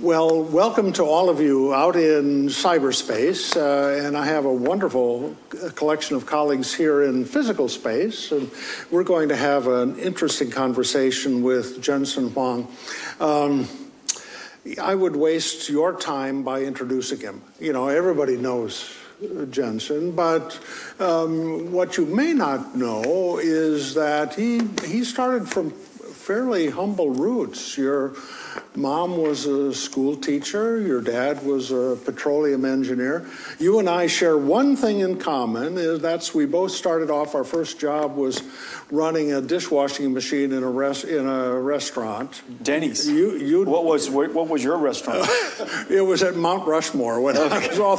Well, welcome to all of you out in cyberspace, and I have a wonderful collection of colleagues here in physical space, and we're going to have an interesting conversation with Jensen Huang. I would waste your time by introducing him. You know, everybody knows Jensen, but what you may not know is that he started from fairly humble roots. Your mom was a school teacher. Your dad was a petroleum engineer. You and I share one thing in common, is that's we both started off, our first job was running a dishwashing machine in a restaurant. Denny's. What was your restaurant? It was at Mount Rushmore when I was all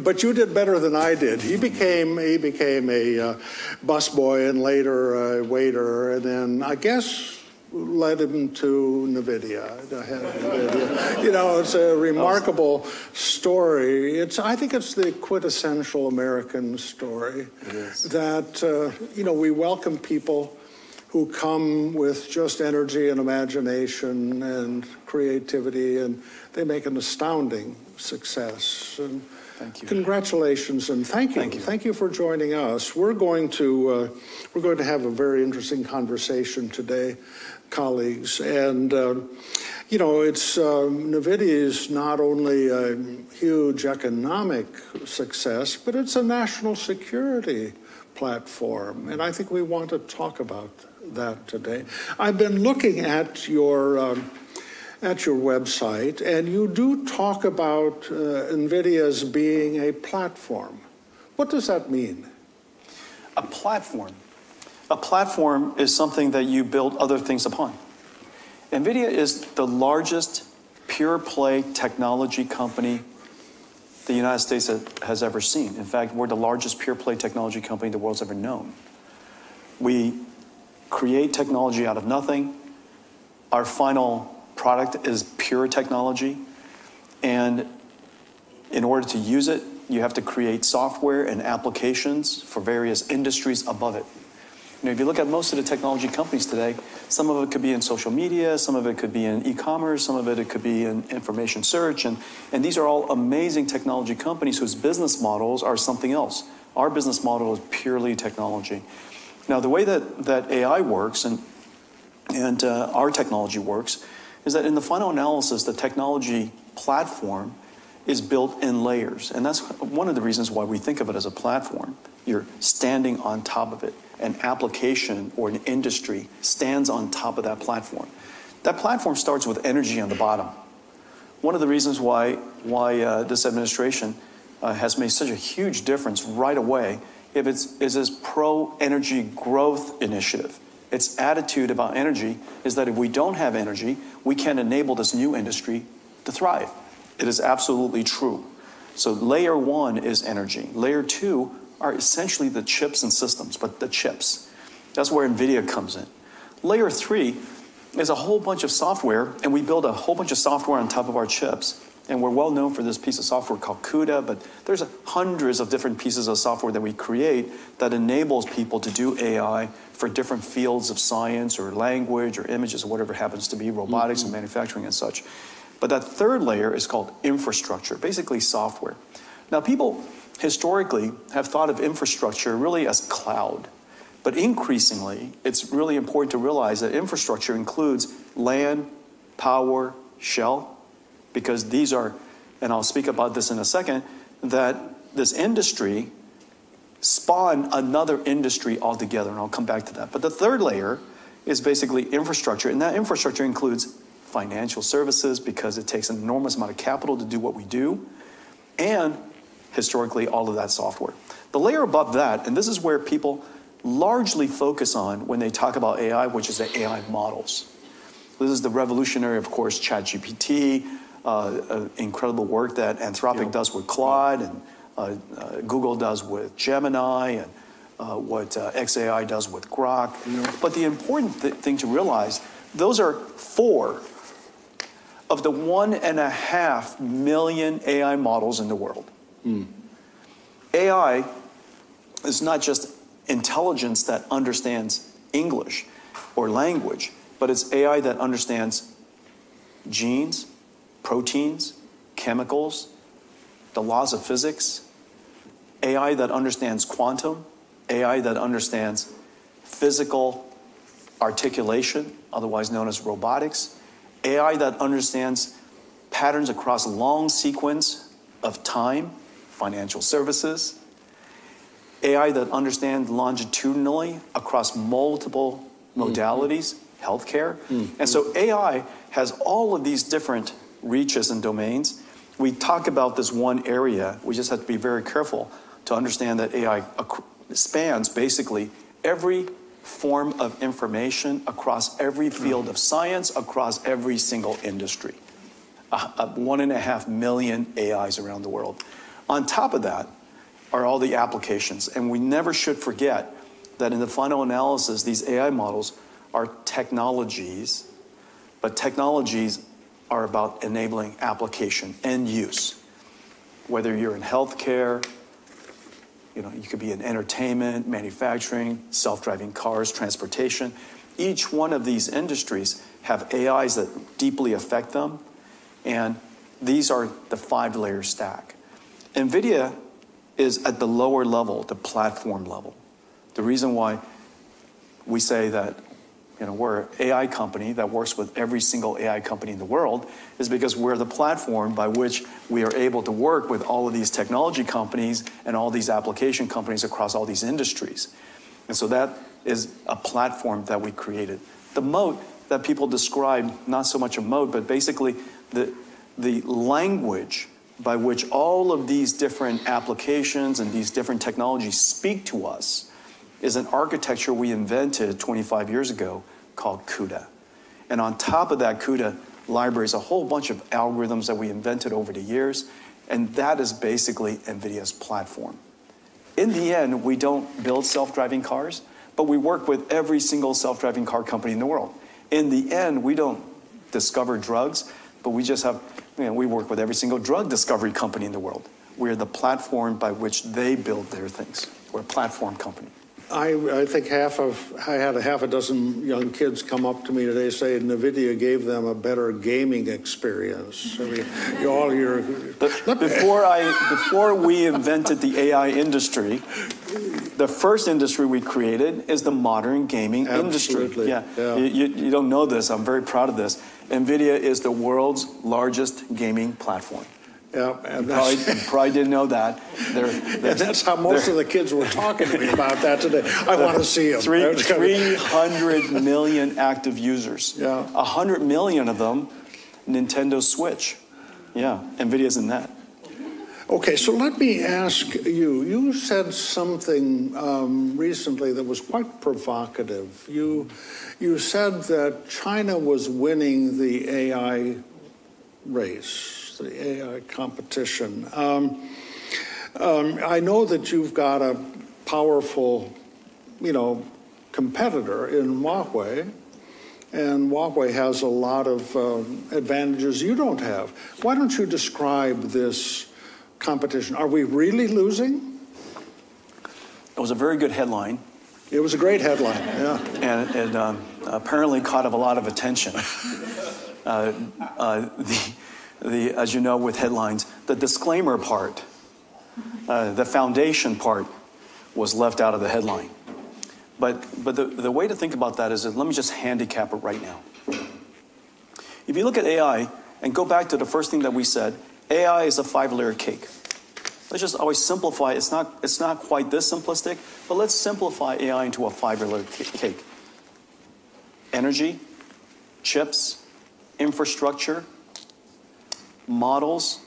but you did better than I did. He became a busboy and later a waiter, and then I guess led him to NVIDIA. You know, it's a remarkable story. I think it's the quintessential American story. It is. That, you know, we welcome people who come with just energy and imagination and creativity, and they make an astounding success. And thank you. Congratulations, and thank you. Thank you for joining us. We're going to have a very interesting conversation today, colleagues. And you know, it's NVIDIA is not only a huge economic success, but it's a national security platform, and I think we want to talk about that today. I've been looking at your website, and you do talk about NVIDIA as being a platform. What does that mean? A platform. A platform is something that you build other things upon. NVIDIA is the largest pure-play technology company the United States has ever seen. In fact, we're the largest pure-play technology company the world's ever known. We create technology out of nothing. Our final product is pure technology, and in order to use it, you have to create software and applications for various industries above it. You know, if you look at most of the technology companies today, some of it could be in social media, some of it could be in e-commerce, some of it could be in information search, and these are all amazing technology companies whose business models are something else. Our business model is purely technology. Now, the way that AI works and our technology works is that in the final analysis, the technology platform is built in layers. And that's one of the reasons why we think of it as a platform. You're standing on top of it. An application or an industry stands on top of that platform. That platform starts with energy on the bottom. One of the reasons why this administration has made such a huge difference right away is this pro-energy growth initiative. Its attitude about energy is that if we don't have energy, we can't enable this new industry to thrive. It is absolutely true. So layer one is energy. Layer two are essentially the chips and systems, but the chips. That's where NVIDIA comes in. Layer three is a whole bunch of software, and we build a whole bunch of software on top of our chips. And we're well known for this piece of software called CUDA, but there's hundreds of different pieces of software that we create that enables people to do AI for different fields of science or language or images or whatever happens to be, robotics and manufacturing and such. But that third layer is called infrastructure, basically software. Now, people historically have thought of infrastructure really as cloud. But increasingly, it's really important to realize that infrastructure includes land, power, shell, because these are, and I'll speak about this in a second, that this industry spawned another industry altogether, and I'll come back to that. But the third layer is basically infrastructure, and that infrastructure includes financial services, because it takes an enormous amount of capital to do what we do, and historically all of that software. The layer above that, and this is where people largely focus on when they talk about AI, which is the AI models. This is the revolutionary, of course, ChatGPT, incredible work that Anthropic does with Claude, and Google does with Gemini, and what XAI does with Grok. But the important thing to realize, those are 4 of the 1.5 million AI models in the world. AI is not just intelligence that understands English or language, but it's AI that understands genes, proteins, chemicals, the laws of physics, AI that understands quantum, AI that understands physical articulation, otherwise known as robotics, AI that understands patterns across long sequence of time, financial services, AI that understands longitudinally across multiple modalities, healthcare. And so AI has all of these different reaches and domains. We talk about this one area. We just have to be very careful to understand that AI spans basically every form of information across every field of science, across every single industry. 1.5 million AIs around the world. On top of that are all the applications. And we never should forget that in the final analysis, these AI models are technologies, but technologies are about enabling application and use. Whether you're in healthcare, you could be in entertainment, manufacturing, self-driving cars, transportation. Each one of these industries have AIs that deeply affect them, and these are the 5-layer stack. NVIDIA is at the lower level, the platform level. The reason why we say that we're an AI company that works with every single AI company in the world is because we're the platform by which we are able to work with all of these technology companies and all these application companies across all these industries. And so that is a platform that we created. The moat that people describe, not so much a moat, but basically the language by which all of these different applications and these different technologies speak to us is an architecture we invented 25 years ago called CUDA. And on top of that CUDA library is a whole bunch of algorithms that we invented over the years, and that is basically NVIDIA's platform. In the end, we don't build self-driving cars, but we work with every single self-driving car company in the world. In the end, we don't discover drugs, but we just have, we work with every single drug discovery company in the world. We're the platform by which they build their things. We're a platform company. I think I had a half a dozen young kids come up to me today saying NVIDIA gave them a better gaming experience. I mean, all your... Before we invented the AI industry, the first industry we created is the modern gaming industry. Yeah. You don't know this. I'm very proud of this. NVIDIA is the world's largest gaming platform. Yeah, and you probably didn't know that. And that's how most of the kids were talking to me about that today. I want to see them. 300 million active users. Yeah. 100 million of them, Nintendo Switch. Yeah, NVIDIA's in that. Okay, so let me ask you. You said something recently that was quite provocative. You said that China was winning the AI race, the AI competition. I know that you've got a powerful, competitor in Huawei, and Huawei has a lot of advantages you don't have. Why don't you describe this competition? Are we really losing? It was a very good headline. It was a great headline, yeah. And it apparently caught a lot of attention. As you know, with headlines, the disclaimer part, the foundation part was left out of the headline. But the way to think about that is that let me just handicap it right now. If you look at AI and go back to the first thing that we said, AI is a 5-layer cake. Let's just always simplify. It's not quite this simplistic, but let's simplify AI into a 5-layer cake. Energy, chips, infrastructure, models,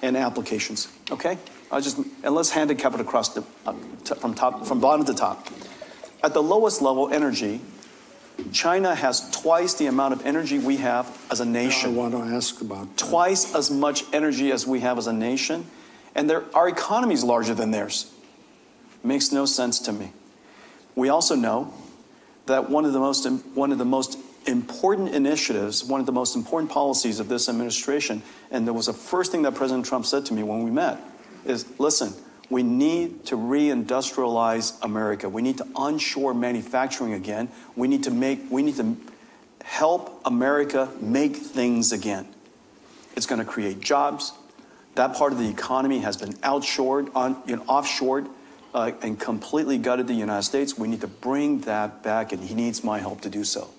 and applications. Okay? And let's handicap it across from bottom to top. At the lowest level, energy, China has twice the amount of energy we have as a nation. I want to ask about that. Twice as much energy as we have as a nation, and our economy is larger than theirs. Makes no sense to me. We also know that one of the most important initiatives, one of the most important policies of this administration, and there was the first thing that President Trump said to me when we met, is, listen, we need to reindustrialize America. We need to onshore manufacturing again. We need to help America make things again. It's going to create jobs. That part of the economy has been outshored, offshored, and completely gutted the United States. We need to bring that back, and he needs my help to do so.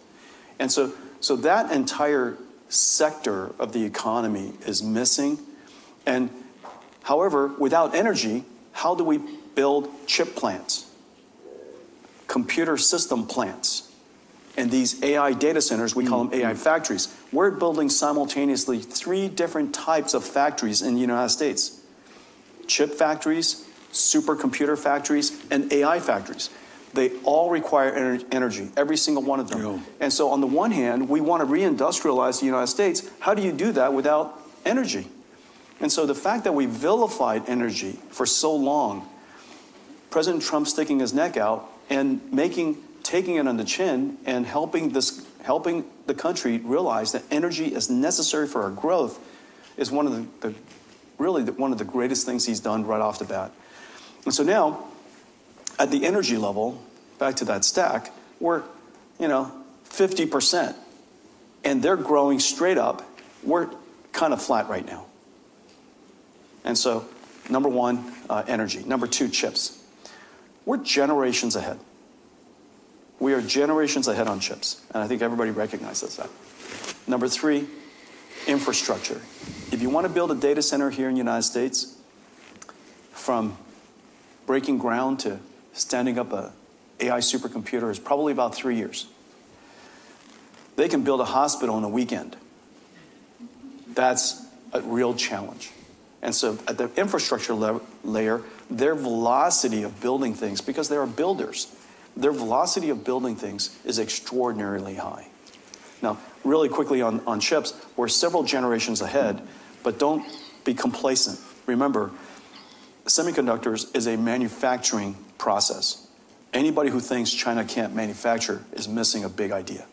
And so that entire sector of the economy is missing. And however, without energy, how do we build chip plants, computer system plants, and these AI data centers? We call them AI factories. We're building simultaneously 3 different types of factories in the United States: chip factories, supercomputer factories, and AI factories. They all require energy, every single one of them. Yeah. And so on the one hand, we want to reindustrialize the United States. How do you do that without energy? And so the fact that we vilified energy for so long, President Trump sticking his neck out and taking it on the chin and helping the country realize that energy is necessary for our growth, is one of one of the greatest things he's done right off the bat. And so now, at the energy level, back to that stack, we're 50%, and they're growing straight up. We're kind of flat right now. And so, number 1, energy. Number 2, chips. We're generations ahead. We are generations ahead on chips, and I think everybody recognizes that. Number 3, infrastructure. If you want to build a data center here in the United States, from breaking ground to standing up a AI supercomputer is probably about 3 years. They can build a hospital in a weekend. That's a real challenge. And so at the infrastructure layer, their velocity of building things, because they are builders, their velocity of building things is extraordinarily high. Now, really quickly on chips, we're several generations ahead, but don't be complacent. Remember, semiconductors is a manufacturing process. Anybody who thinks China can't manufacture is missing a big idea.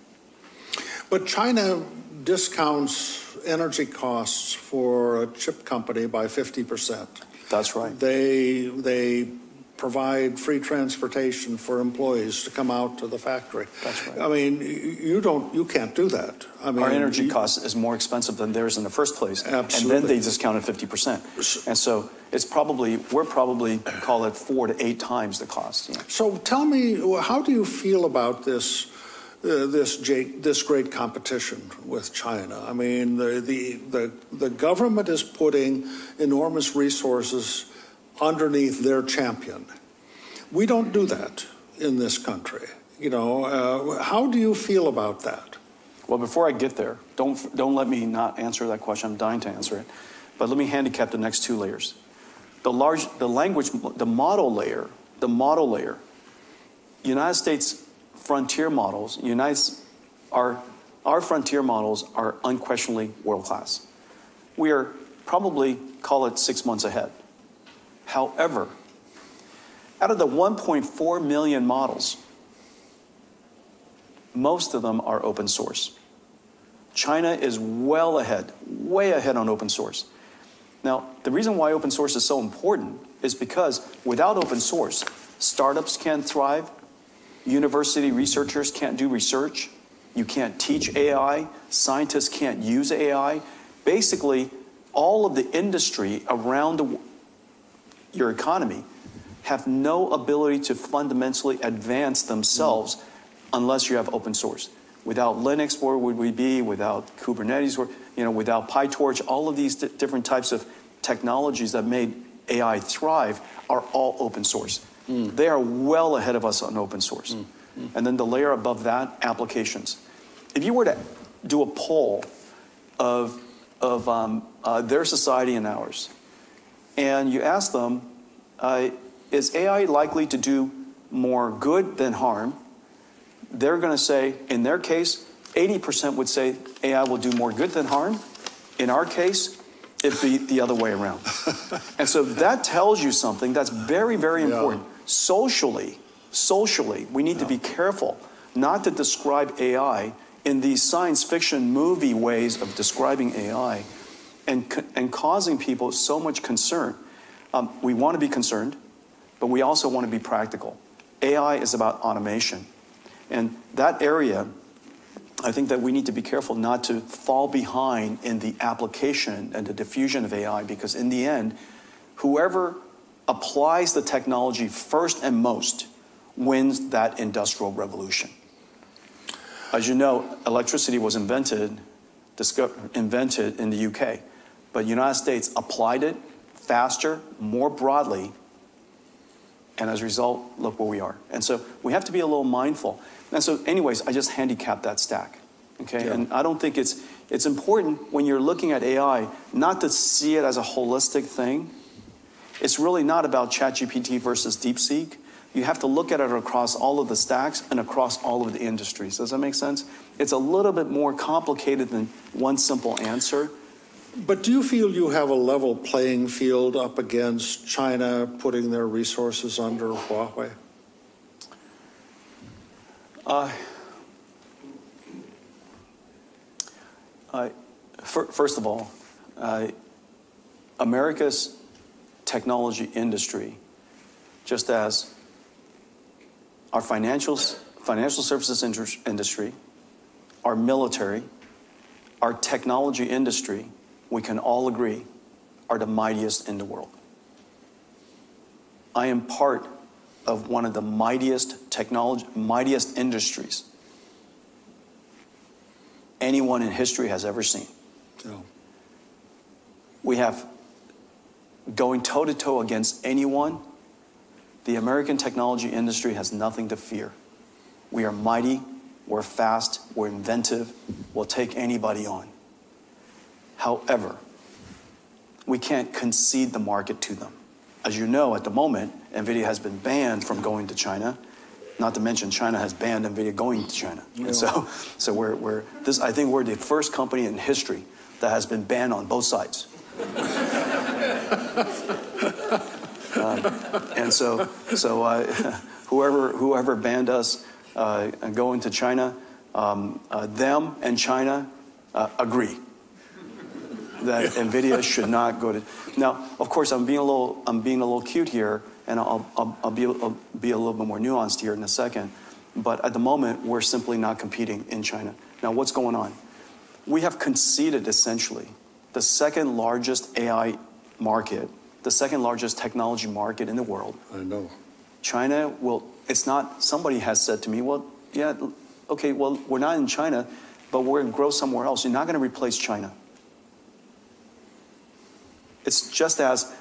But China discounts energy costs for a chip company by 50%. That's right. They provide free transportation for employees to come out to the factory. That's right. I mean, you can't do that. I mean, our energy cost is more expensive than theirs in the first place. Absolutely. And then they discounted 50%. And so we're probably call it 4 to 8 times the cost. Yeah. So tell me, how do you feel about this great competition with China? I mean, the government is putting enormous resources underneath their champion. We don't do that in this country. How do you feel about that? Well, before I get there, don't let me not answer that question. I'm dying to answer it. But let me handicap the next 2 layers. The model layer, United States frontier models, our frontier models are unquestionably world-class. We are probably, call it 6 months ahead. However, out of the 1.4 million models, most of them are open source. China is well ahead, way ahead on open source. Now, the reason why open source is so important is because without open source, startups can't thrive, university researchers can't do research, you can't teach AI, scientists can't use AI. Basically, all of the industry around your economy have no ability to fundamentally advance themselves unless you have open source. Without Linux, where would we be? Without Kubernetes, without PyTorch, all of these different types of technologies that made AI thrive are all open source. They are well ahead of us on open source. And then the layer above that, applications. If you were to do a poll of their society and ours, and you ask them, is AI likely to do more good than harm? They're going to say, in their case, 80% would say AI will do more good than harm. In our case, it'd be the other way around. And so that tells you something that's very, very important. Socially, we need to be careful not to describe AI in these science fiction movie ways of describing AI and causing people so much concern. We want to be concerned, but we also want to be practical. AI is about automation. And that area I think that we need to be careful not to fall behind in the application and the diffusion of AI, because in the end, whoever applies the technology first and most wins that industrial revolution. As you know, electricity was invented in the UK, but the United States applied it faster, more broadly, and as a result, look where we are. And so we have to be a little mindful. And so anyways, I just handicapped that stack, okay? Yeah. And I don't think it's important when you're looking at AI not to see it as a holistic thing. It's really not about ChatGPT versus DeepSeek. You have to look at it across all of the stacks and across all of the industries. Does that make sense? It's a little bit more complicated than one simple answer. But do you feel you have a level playing field up against China putting their resources under Huawei? First of all, America's technology industry, just as our financial services industry, our military, our technology industry, we can all agree, are the mightiest in the world. I am part of one of the mightiest industries anyone in history has ever seen. Yeah. We have, going toe-to-toe against anyone, the American technology industry has nothing to fear. We are mighty, we're fast, we're inventive, we'll take anybody on. However, we can't concede the market to them. As you know, at the moment, NVIDIA has been banned from going to China. Not to mention, China has banned NVIDIA going to China. Yeah. And so I think we're the first company in history that has been banned on both sides. And so whoever banned us going to China, them and China agree that NVIDIA should not go to. Now, of course, I'm being a little cute here, and I'll be a little bit more nuanced here in a second. But at the moment, we're simply not competing in China. Now, what's going on? We have conceded essentially the second largest AI market, the second largest technology market in the world. I know. China will. It's not. Somebody has said to me, "Well, yeah, okay. Well, we're not in China, but we're going to grow somewhere else. You're not going to replace China." It's just as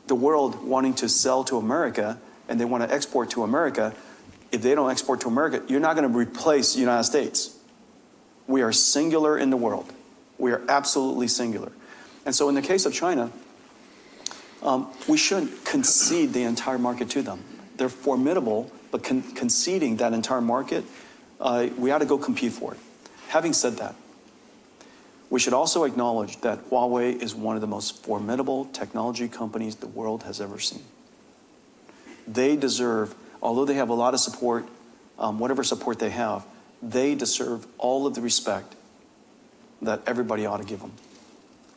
the world wanting to sell to America and they want to export to America. If they don't export to America, you're not going to replace the United States. We are singular in the world. We are absolutely singular. And so in the case of China, we shouldn't concede the entire market to them. They're formidable, but conceding that entire market, we ought to go compete for it. Having said that, we should also acknowledge that Huawei is one of the most formidable technology companies the world has ever seen. They deserve, although they have a lot of support, whatever support they have, they deserve all of the respect that everybody ought to give them.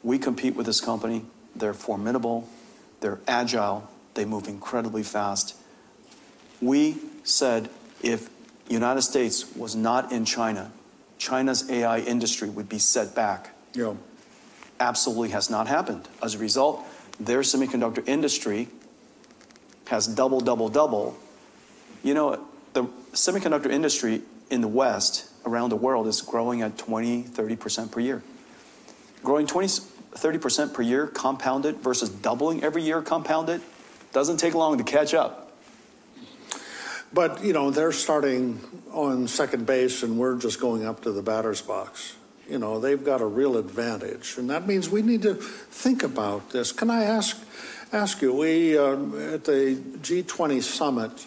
We compete with this company. They're formidable. They're agile. They move incredibly fast. We said if the United States was not in China, China's AI industry would be set back. Yeah. Absolutely has not happened. As a result, their semiconductor industry has double. You know, the semiconductor industry in the West, around the world, is growing at 20-30% per year. Growing 20-30% per year compounded versus doubling every year compounded doesn't take long to catch up. But, you know, they're starting on second base and we're just going up to the batter's box. You know, they've got a real advantage. And that means we need to think about this. Can I ask you, we, at the G20 summit,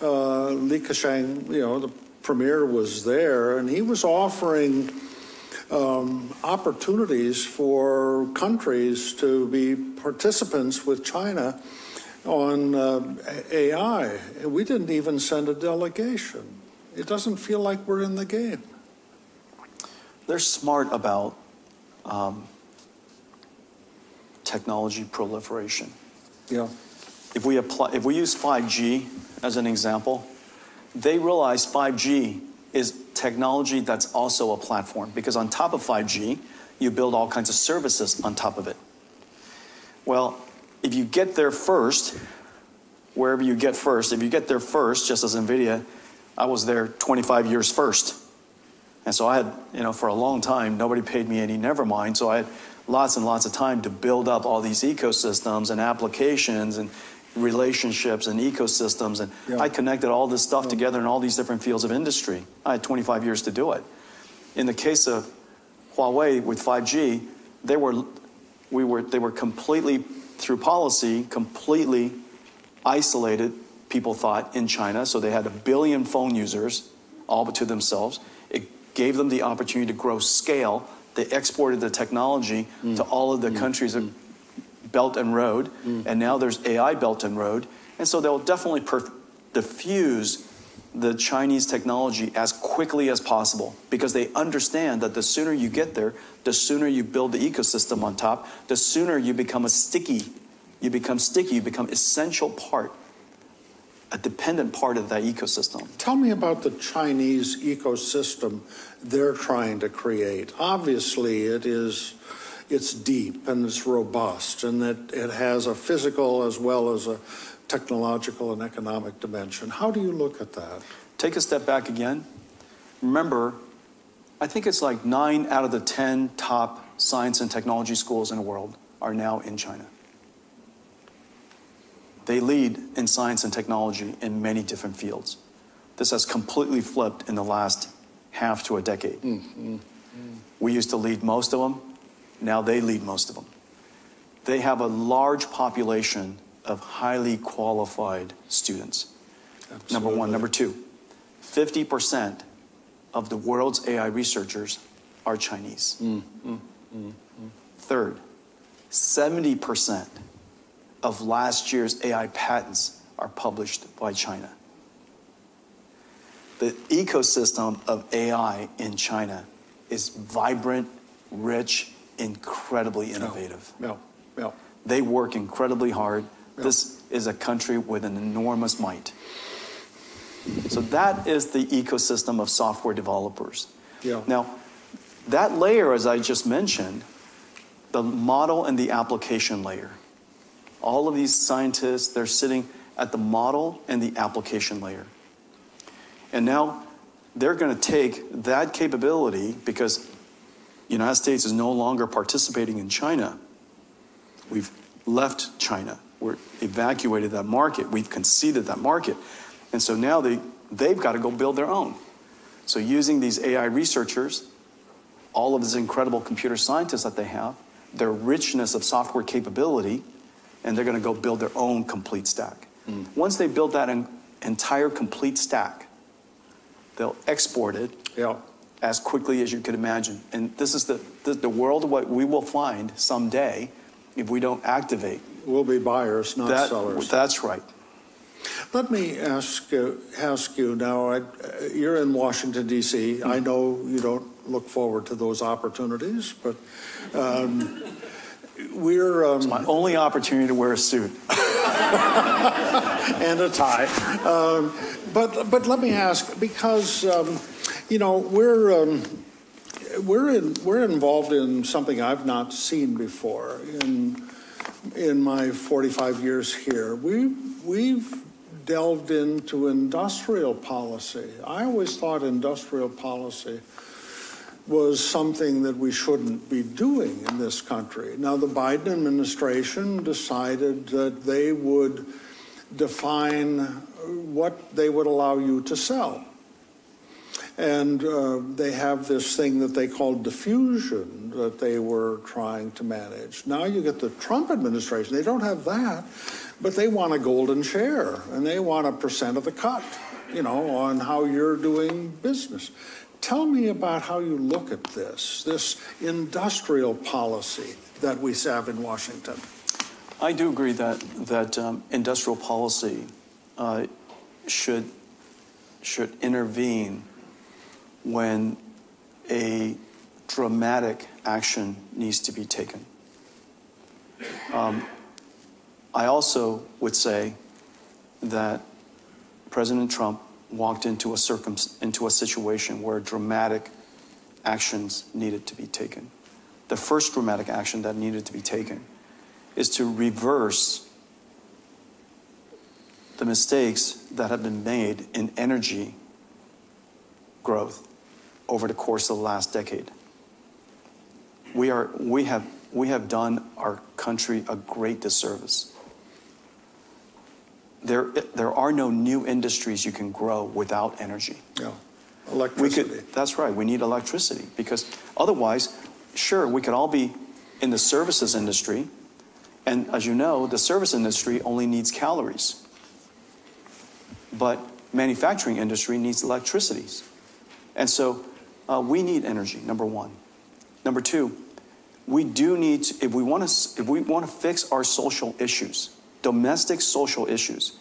Li Keqiang, you know, the premier was there, and he was offering opportunities for countries to be participants with China on AI. We didn't even send a delegation. It doesn't feel like we're in the game. They're smart about technology proliferation. Yeah. If we use 5G as an example, they realize 5G is technology that's also a platform, because on top of 5G, you build all kinds of services on top of it. Well, if you get there first, wherever you get first, if you get there first, just as NVIDIA, I was there 25 years first. And so I had, for a long time, nobody paid me any never mind, so I had lots and lots of time to build up all these ecosystems and applications and relationships and ecosystems, and I connected all this stuff together in all these different fields of industry. I had 25 years to do it. In the case of Huawei with 5G, they were completely, through policy, completely isolated, people thought, in China. So they had 1 billion phone users all but to themselves. It gave them the opportunity to grow scale. They exported the technology to all of the countries of Belt and Road, and now there's AI Belt and Road. And so they'll definitely diffuse the Chinese technology as quickly as possible, because they understand that the sooner you get there, the sooner you build the ecosystem on top, the sooner you become you become essential part, a dependent part of that ecosystem. Tell me about the Chinese ecosystem they're trying to create. Obviously, it's deep and it's robust, and it has a physical as well as a technological and economic dimension. How do you look at that? Take a step back again. Remember, I think it's like 9 out of the 10 top science and technology schools in the world are now in China. They lead in science and technology in many different fields. This has completely flipped in the last half to a decade. We used to lead most of them. Now they lead most of them. They have a large population of highly qualified students. Absolutely. Number one. Number two, 50% of the world's AI researchers are Chinese. Third, 70% of last year's AI patents are published by China. The ecosystem of AI in China is vibrant, rich, incredibly innovative. They work incredibly hard. This is a country with an enormous might. So that is the ecosystem of software developers. Now, that layer, as I just mentioned, the model and the application layer. All of these scientists, they're sitting at the model and the application layer. And now they're going to take that capability, because the United States is no longer participating in China. We've left China. We're evacuated that market. We've conceded that market. And so now they've got to go build their own. So using these AI researchers, all of these incredible computer scientists that they have, their richness of software capability, and they're going to go build their own complete stack. Once they build that entire complete stack, they'll export it as quickly as you could imagine. And this is the world of what we will find someday if we don't activate. We'll be buyers, not sellers. That's right. Let me ask you now, you're in Washington, D.C. I know you don't look forward to those opportunities, but it's my only opportunity to wear a suit. And a tie. But let me ask, because, we're involved in something I've not seen before in my 45 years here. We've delved into industrial policy. I always thought industrial policy was something that we shouldn't be doing in this country. Now, the Biden administration decided that they would define what they would allow you to sell. And they have this thing that they call diffusion that they were trying to manage. Now you get the Trump administration. They don't have that, but they want a golden share, and they want a % of the cut, on how you're doing business. Tell me about how you look at this industrial policy that we have in Washington. I do agree that industrial policy should intervene when a dramatic action needs to be taken. I also would say that President Trump walked into a situation where dramatic actions needed to be taken. The first dramatic action that needed to be taken is to reverse the mistakes that have been made in energy growth over the course of the last decade. We have done our country a great disservice. There are no new industries you can grow without energy. Yeah, electricity. That's right. We need electricity because otherwise, sure, we could all be in the services industry, and as you know, the service industry only needs calories. But manufacturing industry needs electricity. And so we need energy, number one. Number two, we do need to, if we want to fix our social issues, domestic social issues,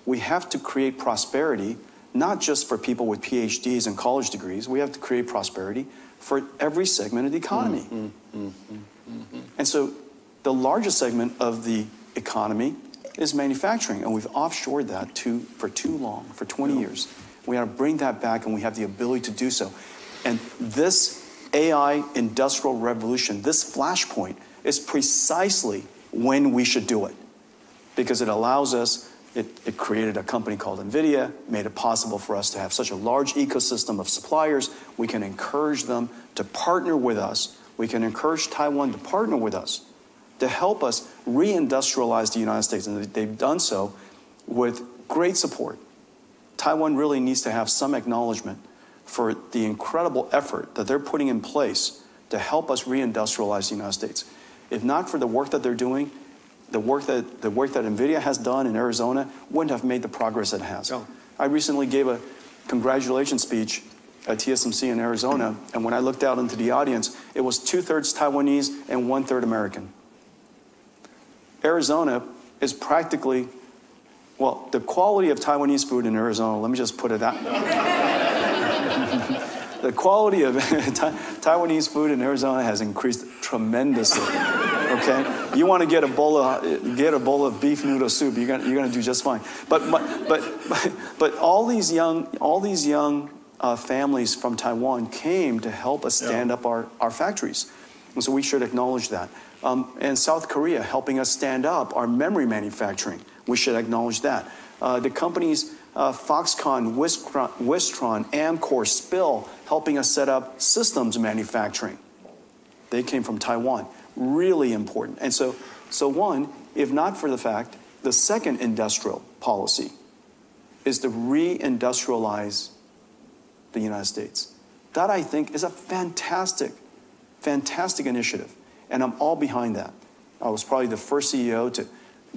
we have to create prosperity, not just for people with PhDs and college degrees. We have to create prosperity for every segment of the economy. And so the largest segment of the economy is manufacturing, and we've offshored that for too long, for 20 years. We got to bring that back, and we have the ability to do so. And this AI industrial revolution, this flashpoint, is precisely when we should do it, because it allows us, it created a company called NVIDIA, made it possible for us to have such a large ecosystem of suppliers. We can encourage them to partner with us. We can encourage Taiwan to partner with us to help us reindustrialize the United States, and they've done so with great support. Taiwan really needs to have some acknowledgement for the incredible effort that they're putting in place to help us reindustrialize the United States. If not for the work that they're doing, the work that NVIDIA has done in Arizona wouldn't have made the progress it has. No. I recently gave a congratulations speech at TSMC in Arizona, and when I looked out into the audience, it was 2/3 Taiwanese and 1/3 American. Arizona is practically, well, the quality of Taiwanese food in Arizona, let me just put it out. The quality of Taiwanese food in Arizona has increased tremendously. Okay, you want to get a bowl of beef noodle soup, you're gonna do just fine. But all these young families from Taiwan came to help us stand up our factories, and so we should acknowledge that. And South Korea helping us stand up our memory manufacturing, we should acknowledge that. The companies Foxconn, Wistron, Amkor, Spill, helping us set up systems manufacturing. They came from Taiwan. Really important. And so one, if not for the fact, the second industrial policy is to reindustrialize the United States. That, I think, is a fantastic, fantastic initiative. And I'm all behind that. I was probably the first CEO to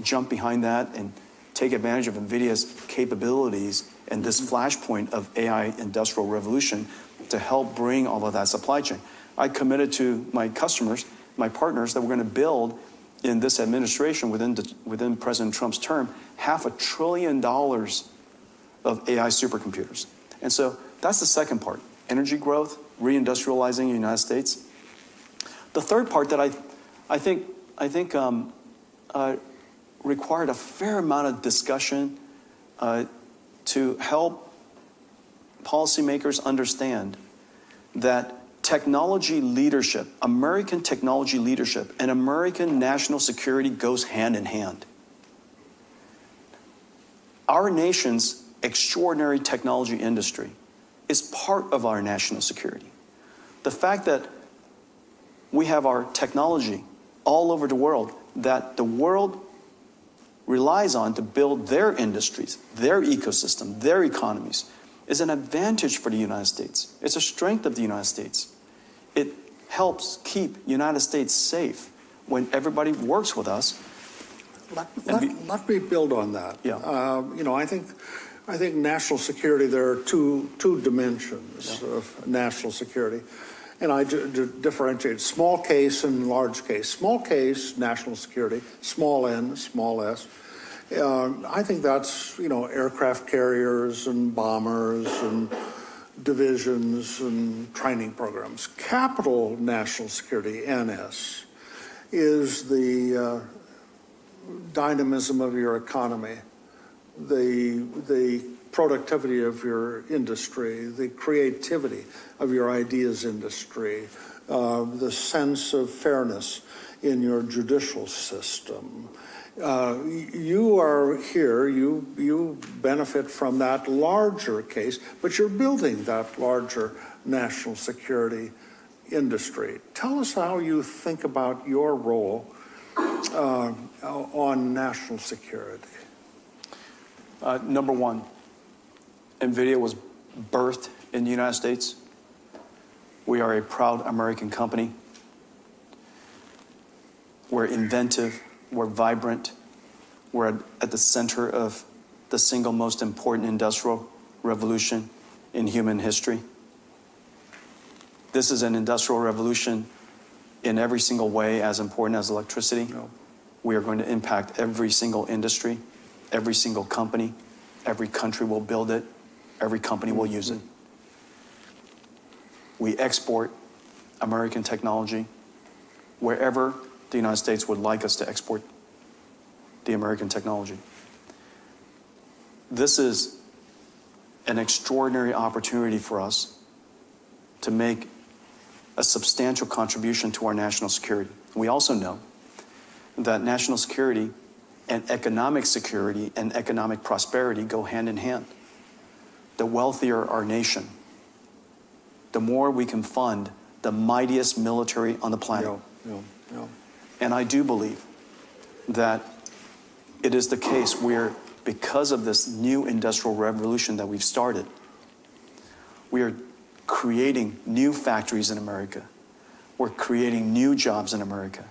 jump behind that and take advantage of NVIDIA's capabilities and this flashpoint of AI industrial revolution to help bring all of that supply chain. I committed to my customers, my partners, that we're going to build in this administration within President Trump's term, $500 billion of AI supercomputers. And so that's the second part, energy growth, reindustrializing the United States. The third part that I think required a fair amount of discussion to help policymakers understand that technology leadership, American technology leadership, and American national security goes hand in hand. Our nation's extraordinary technology industry is part of our national security. The fact that we have our technology all over the world, that the world relies on to build their industries, their ecosystem, their economies, is an advantage for the United States. It's a strength of the United States. It helps keep the United States safe when everybody works with us. Let me build on that. Yeah. I think national security, there are two dimensions of national security. And I differentiate small case and large case. Small case, national security, small n, small s. I think that's, aircraft carriers and bombers and divisions and training programs. Capital national security, NS, is the dynamism of your economy, the productivity of your industry, the creativity of your ideas industry, the sense of fairness in your judicial system. You are here, you benefit from that larger case, but you're building that larger national security industry. Tell us how you think about your role on national security. Number one, NVIDIA was birthed in the United States. We are a proud American company. We're inventive, we're vibrant, we're at the center of the single most important industrial revolution in human history. This is an industrial revolution in every single way as important as electricity. No. We are going to impact every single industry, every single company. Every country will build it. Every company will use it. We export American technology wherever the United States would like us to export the American technology. This is an extraordinary opportunity for us to make a substantial contribution to our national security. We also know that national security and economic security and economic prosperity go hand in hand. The wealthier our nation, the more we can fund the mightiest military on the planet. And I do believe that it is the case where, because of this new industrial revolution that we've started, we are creating new factories in America. We're creating new jobs in America.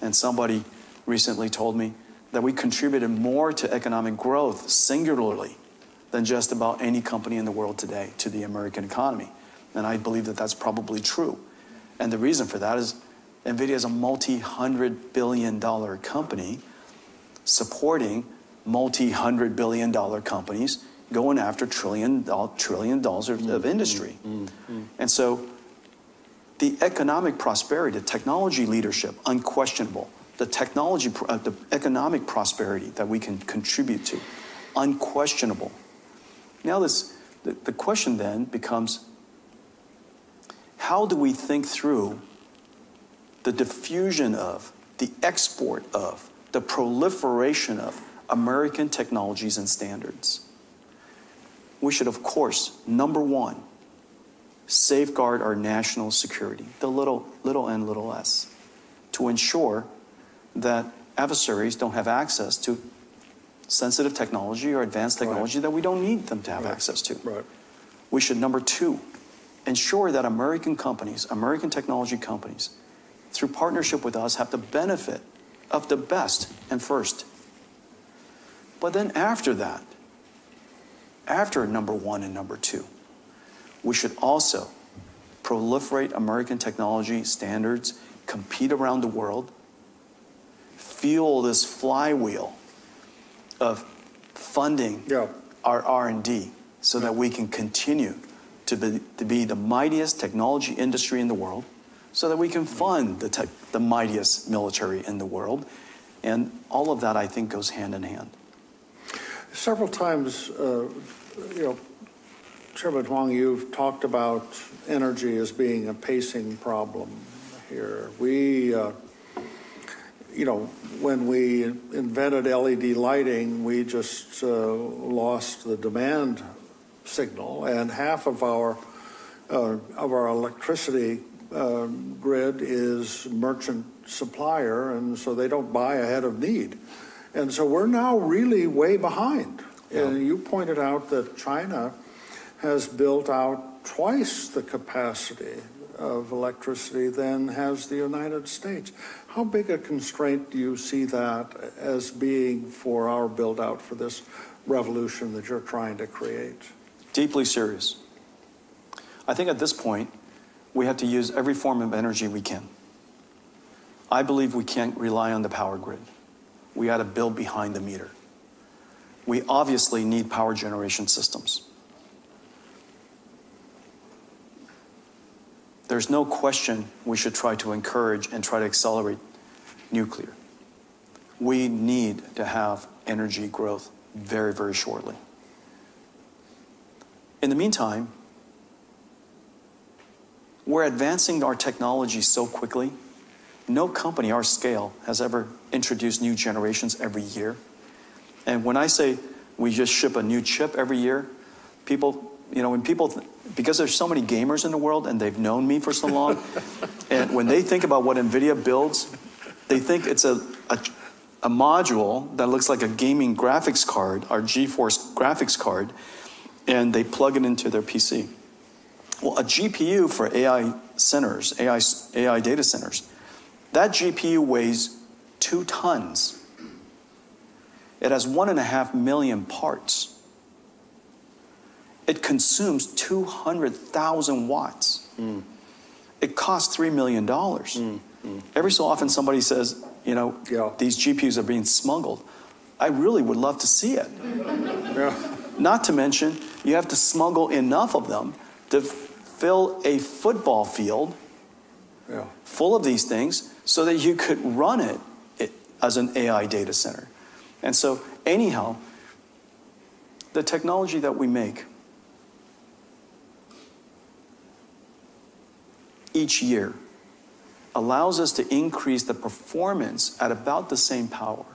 And somebody recently told me that we contributed more to economic growth singularly than just about any company in the world today to the American economy. And I believe that that's probably true. And the reason for that is NVIDIA is a multi-$100 billion company supporting multi-$100 billion companies going after $1 trillion of industry. And so the economic prosperity, the technology leadership, unquestionable. The economic prosperity that we can contribute to, unquestionable. Now the question then becomes, how do we think through the diffusion of, the export of, the proliferation of American technologies and standards? We should, of course, number one, safeguard our national security, the little n, little s, to ensure that adversaries don't have access to sensitive technology or advanced technology that we don't need them to have access to. We should, number two, ensure that American companies, American technology companies, through partnership with us, have the benefit of the best and first. But then after that, after number one and number two, we should also proliferate American technology standards, compete around the world, fuel this flywheel of funding our R&D so that we can continue to be the mightiest technology industry in the world, so that we can fund the mightiest military in the world. And all of that, I think, goes hand in hand. Several times, Chairman Huang, you've talked about energy as being a pacing problem here. We, when we invented LED lighting, we just lost the demand signal, and half of our electricity grid is merchant supplier, and so they don't buy ahead of need. And so we're now really way behind. And you pointed out that China has built out twice the capacity of electricity than has the United States. How big a constraint do you see that as being for our build out for this revolution that you're trying to create? Deeply serious. I think at this point, we have to use every form of energy we can. I believe we can't rely on the power grid. We got to build behind the meter. We obviously need power generation systems. There's no question we should try to encourage and try to accelerate nuclear. We need to have energy growth very, very shortly. In the meantime, we're advancing our technology so quickly. No company our scale has ever introduced new generations every year. And when I say we just ship a new chip every year, people, when people, because there's so many gamers in the world and they've known me for so long, and when they think about what NVIDIA builds, they think it's a module that looks like a gaming graphics card, our GeForce graphics card, and they plug it into their PC. Well, a GPU for AI centers, AI data centers, that GPU weighs 2 tons. It has 1.5 million parts. It consumes 200,000 watts. It costs $3 million. Every so often somebody says, these GPUs are being smuggled. I really would love to see it. Not to mention, you have to smuggle enough of them to fill a football field full of these things so that you could run it as an AI data center. And so anyhow, the technology that we make each year allows us to increase the performance at about the same power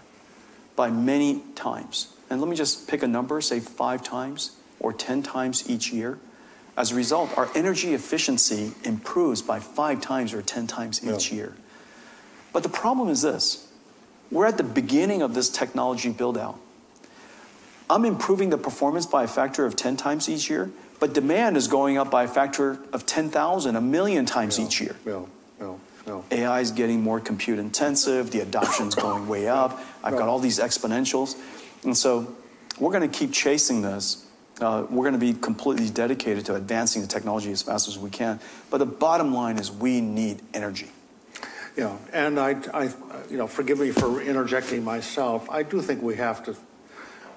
by many times. And let me just pick a number, say 5 times or 10 times each year. As a result, our energy efficiency improves by 5 times or 10 times each year. But the problem is this. We're at the beginning of this technology build-out. I'm improving the performance by a factor of 10 times each year, but demand is going up by a factor of 10,000, 1,000,000 times each year. AI is getting more compute intensive, the adoption's going way up, I've got all these exponentials. And so we're going to keep chasing this. We're going to be completely dedicated to advancing the technology as fast as we can. But the bottom line is we need energy. Yeah, and I forgive me for interjecting myself. I do think we have to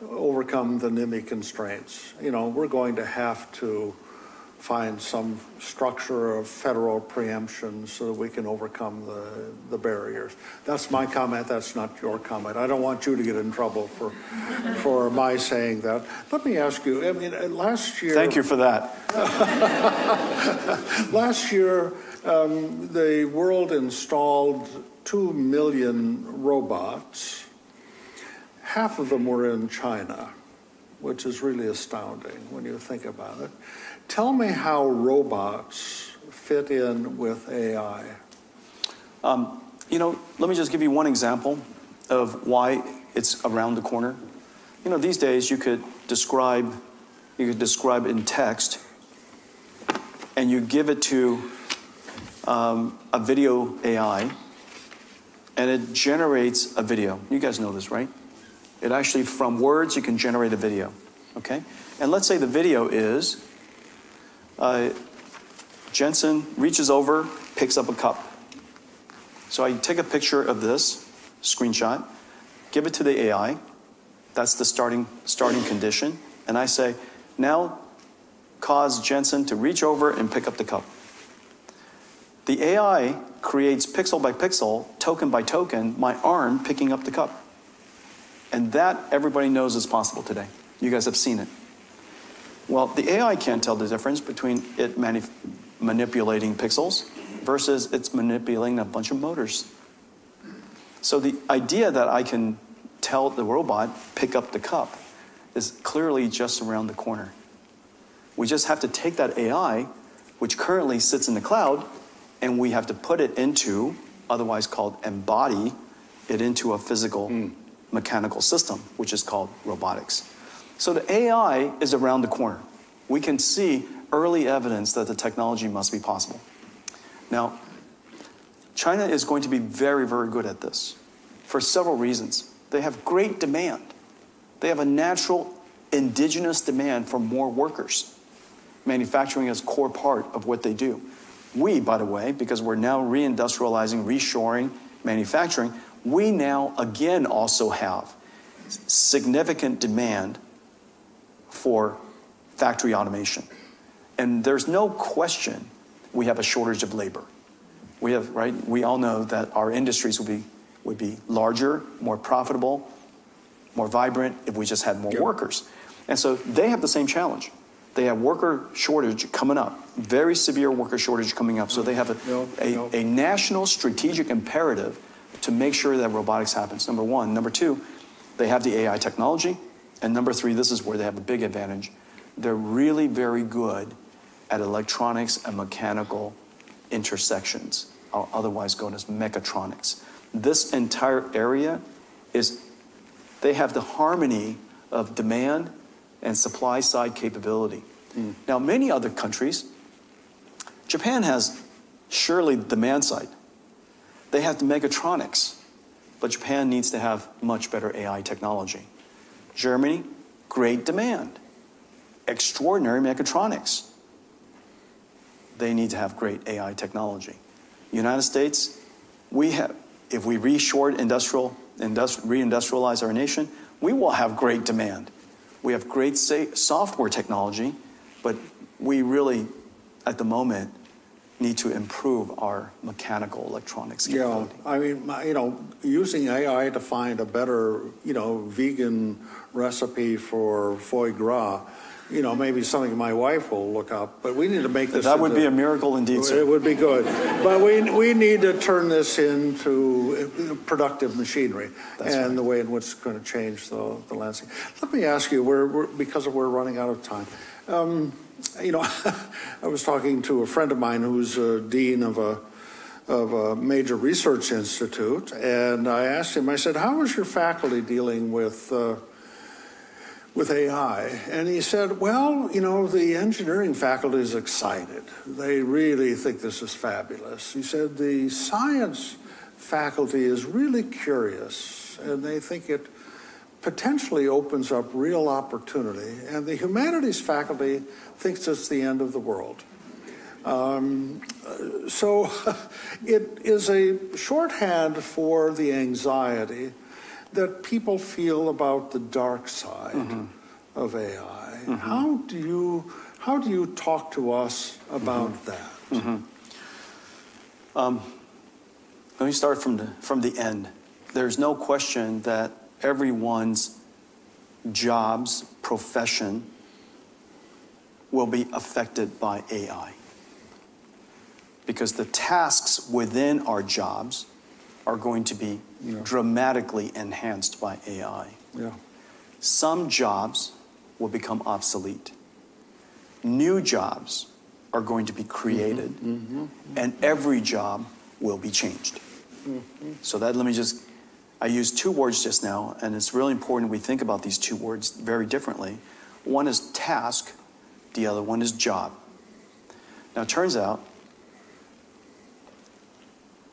overcome the NIMI constraints. We're going to have to find some structure of federal preemption so that we can overcome the barriers. That's my comment. That's not your comment. I don't want you to get in trouble for my saying that. Let me ask you, last year... Thank you for that. Last year, the world installed 2 million robots. Half of them were in China, which is really astounding when you think about it. Tell me how robots fit in with AI. Let me just give you one example of why it's around the corner. These days you could describe in text, and you give it to a video AI, and it generates a video. You guys know this, right? It actually, from words, you can generate a video, okay? And let's say the video is Jensen reaches over, picks up a cup. So I take a picture of this screenshot, give it to the AI. That's the starting condition. And I say, now cause Jensen to reach over and pick up the cup. The AI creates pixel by pixel, token by token, my arm picking up the cup. And that everybody knows is possible today. You guys have seen it. Well, the AI can't tell the difference between it manipulating pixels versus it's manipulating a bunch of motors. So the idea that I can tell the robot, pick up the cup, is clearly just around the corner. We just have to take that AI, which currently sits in the cloud, and we have to put it into, otherwise called embody it into a physical mechanical system, which is called robotics. So the AI is around the corner. We can see early evidence that the technology must be possible. Now, China is going to be very, very good at this for several reasons. They have great demand. They have a natural indigenous demand for more workers. Manufacturing is a core part of what they do. We, by the way, because we're now reindustrializing, reshoring, manufacturing, we now again also have significant demand for factory automation. And there's no question we have a shortage of labor. We have, right? We all know that our industries would be larger, more profitable, more vibrant if we just had more workers. And so they have the same challenge. They have worker shortage coming up, very severe worker shortage coming up. So they have a national strategic imperative to make sure that robotics happens, number one. Number two, they have the AI technology. And number three, this is where they have a big advantage. They're really very good at electronics and mechanical intersections, otherwise known as mechatronics. This entire area they have the harmony of demand and supply side capability. Now, many other countries, Japan has surely the demand side. They have the mechatronics, but Japan needs to have much better AI technology. Germany, great demand, extraordinary mechatronics. They need to have great AI technology. United States, if we reshore reindustrialize our nation, we will have great demand. We have great software technology, but we really, at the moment, need to improve our mechanical electronics capability. Yeah, I mean, using AI to find a better, vegan recipe for foie gras, maybe something my wife will look up, but we need to make this. That would be a miracle indeed, sir. It would be good. But we need to turn this into productive machinery. That's and right. The way in which it's going to change the landscape. Let me ask you, because we're running out of time. I was talking to a friend of mine who's a dean of a major research institute, and I asked him, I said, how is your faculty dealing with AI? And he said, well, the engineering faculty is excited. They really think this is fabulous. He said the science faculty is really curious, and they think it potentially opens up real opportunity. And the humanities faculty thinks it's the end of the world. So it is a shorthand for the anxiety that people feel about the dark side of AI. How do you talk to us about that? Let me start from the end. There's no question that everyone's jobs, profession, will be affected by AI. Because the tasks within our jobs are going to be dramatically enhanced by AI. Yeah. Some jobs will become obsolete. New jobs are going to be created, and every job will be changed. So I used two words just now, and it's really important we think about these two words very differently. One is task, the other one is job. Now, it turns out,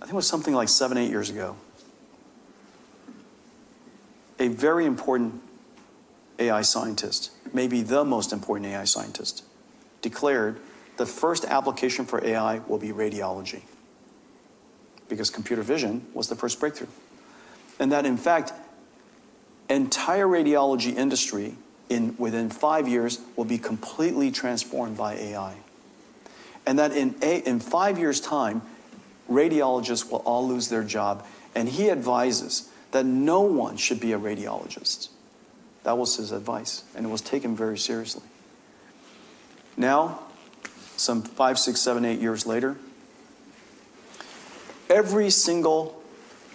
I think it was something like 7, 8 years ago, a very important AI scientist, maybe the most important AI scientist, declared the first application for AI will be radiology, because computer vision was the first breakthrough. And that, in fact, entire radiology industry within 5 years will be completely transformed by AI. And that in 5 years' time, radiologists will all lose their job. And he advises that no one should be a radiologist. That was his advice, and it was taken very seriously. Now, some 5, 6, 7, 8 years later, every single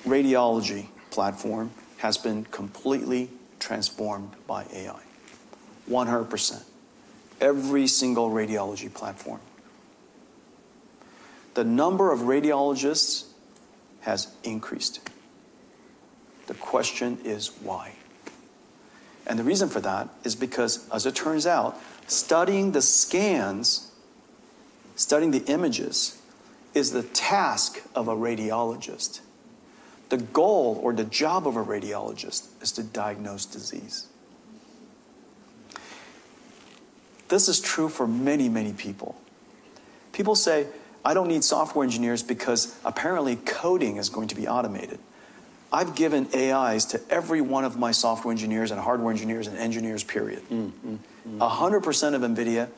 radiology platform has been completely transformed by AI. 100%. Every single radiology platform. The number of radiologists has increased. The question is why? And the reason for that is because, as it turns out, studying the scans, studying the images, is the task of a radiologist. The goal or the job of a radiologist is to diagnose disease. This is true for many, many people. People say, I don't need software engineers because apparently coding is going to be automated. I've given AIs to every one of my software engineers and hardware engineers and engineers, period. 100% of NVIDIA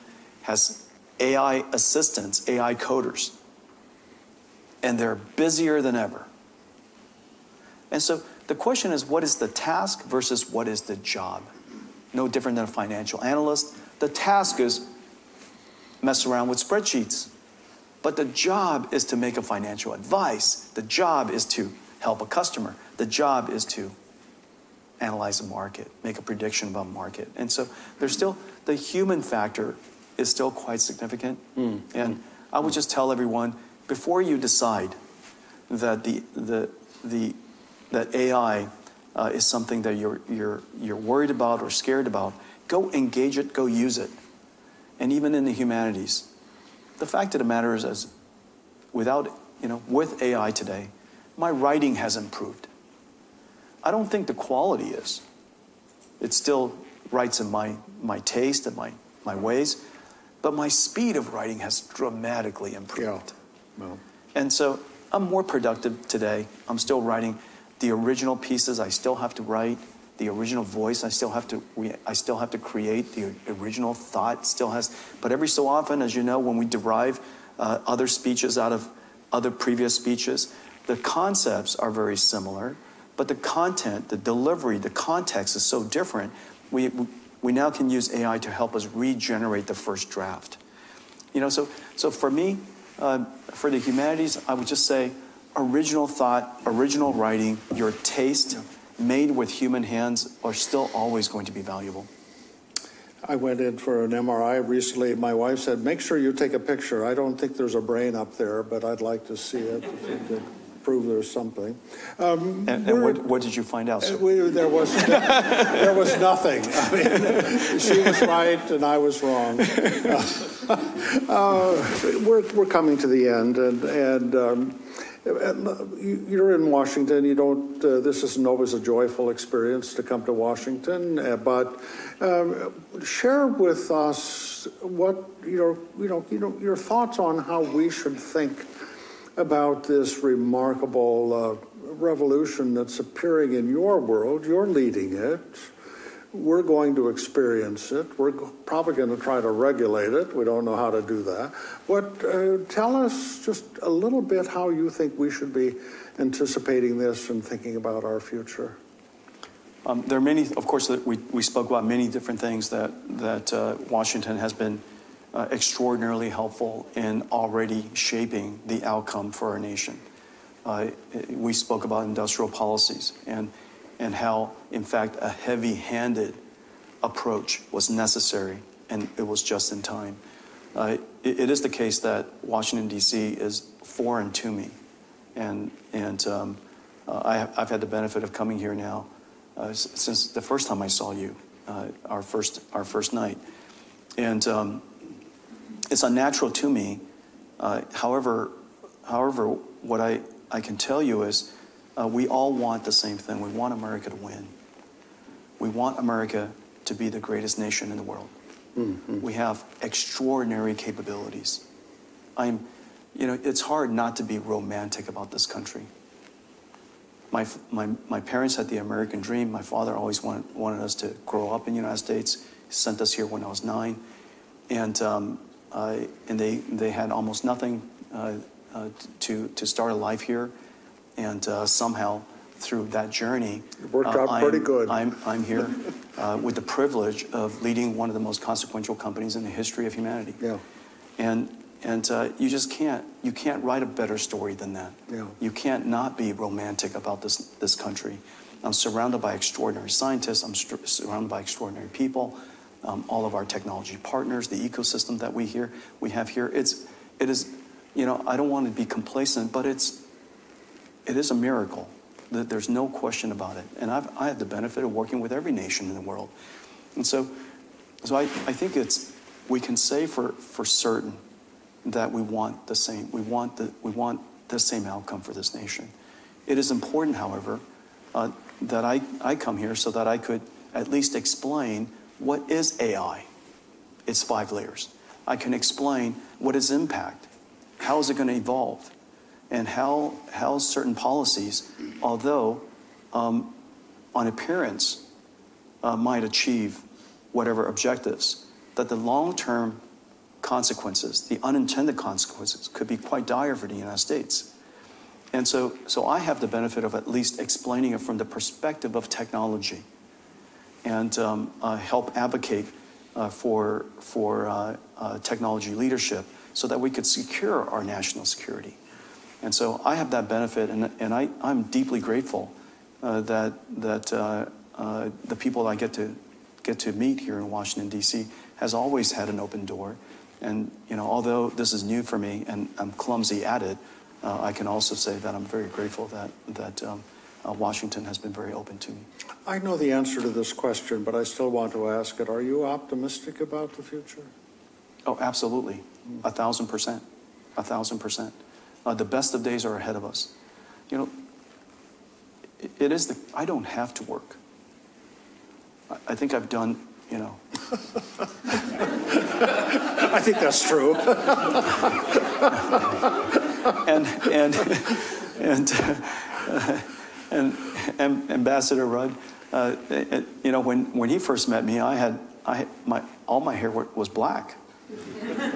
has AI assistants, AI coders. And they're busier than ever. And so the question is, what is the task versus what is the job? No different than a financial analyst. The task is mess around with spreadsheets. But the job is to make a financial advice. The job is to help a customer. The job is to analyze the market, make a prediction about market. And so there's still, the human factor is still quite significant. And I would just tell everyone, before you decide that that AI is something that you're worried about or scared about, go engage it, go use it. And even in the humanities, the fact of the matter is, as without, with AI today, my writing has improved. I don't think the quality is. It still writes in my taste and my ways, but my speed of writing has dramatically improved. Yeah. Well. And so I'm more productive today. I'm still writing the original pieces. I still have to write the original voice. I still have to create the original thought. Still has, but every so often, as you know, when we derive other speeches out of other previous speeches, the concepts are very similar, but the content, the delivery, the context is so different. We now can use AI to help us regenerate the first draft. So for me, for the humanities, I would just say original thought, original writing, your taste, made with human hands, are still always going to be valuable. I went in for an MRI recently. My wife said, make sure you take a picture. I don't think there's a brain up there, but I'd like to see it if you could prove there's something. And what did you find out, sir? There was nothing. I mean, she was right and I was wrong. We're coming to the end, and you're in Washington. You don't. This isn't always a joyful experience to come to Washington, but share with us what your thoughts on how we should think about this remarkable revolution that's appearing in your world. You're leading it. We're going to experience it. We're probably going to try to regulate it. We don't know how to do that. Tell us just a little bit how you think we should be anticipating this and thinking about our future. There are many, of course, that we spoke about many different things that Washington has been extraordinarily helpful in already shaping the outcome for our nation. We spoke about industrial policies and how, in fact, a heavy-handed approach was necessary, and it was just in time. It is the case that Washington, D.C. is foreign to me, and I've had the benefit of coming here now since the first time I saw you, our first night, and it's unnatural to me. However, what I can tell you is we all want the same thing. We want America to win. We want America to be the greatest nation in the world. Mm-hmm. We have extraordinary capabilities. It's hard not to be romantic about this country. My parents had the American dream. My father always wanted us to grow up in the United States. He sent us here when I was 9. And they had almost nothing to start a life here. And somehow, through that journey, it worked out pretty good. I'm here with the privilege of leading one of the most consequential companies in the history of humanity. Yeah. And you just can't write a better story than that. Yeah. You can't not be romantic about this country. I'm surrounded by extraordinary scientists. I'm surrounded by extraordinary people. All of our technology partners, the ecosystem that we have here. It is, I don't want to be complacent, but it is a miracle. There's no question about it. And I have the benefit of working with every nation in the world. And so I think we can say for certain that we want the same. We want the same outcome for this nation. It is important, however, that I come here so that I could at least explain what is AI. It's 5 layers. I can explain what is impact. How is it going to evolve? And how certain policies, although on appearance might achieve whatever objectives, that the long-term consequences, the unintended consequences, could be quite dire for the United States. And so I have the benefit of at least explaining it from the perspective of technology, and help advocate for technology leadership so that we could secure our national security. And so I have that benefit, and I'm deeply grateful that the people I get to meet here in Washington, D.C. has always had an open door. And although this is new for me and I'm clumsy at it, I can also say that I'm very grateful that Washington has been very open to me. I know the answer to this question, but I still want to ask it. Are you optimistic about the future? Oh, absolutely. 1,000%. 1,000%. The best of days are ahead of us. I don't have to work. I think I've done, I think that's true. and Ambassador Rudd, when he first met me, all my hair was black,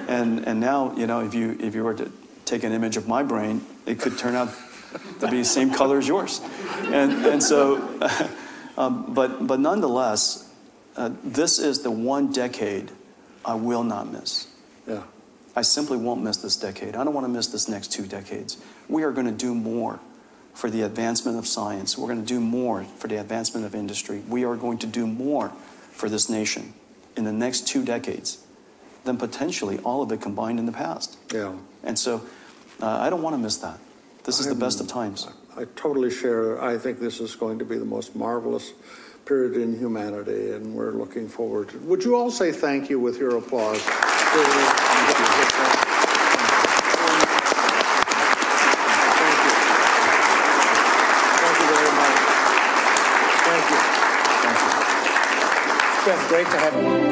and now if you were to take an image of my brain, it could turn out to be the same color as yours, and so, but nonetheless, this is the one decade I will not miss. Yeah. I simply won't miss this decade. I don't want to miss this next 2 decades. We are going to do more for the advancement of science. We're going to do more for the advancement of industry. We are going to do more for this nation in the next 2 decades than potentially all of it combined in the past. Yeah. And so I don't want to miss that. This is the best of times. I totally share. I think this is going to be the most marvelous period in humanity, and we're looking forward to it. Would you all say thank you with your applause? Thank you. Jeff, great to have you.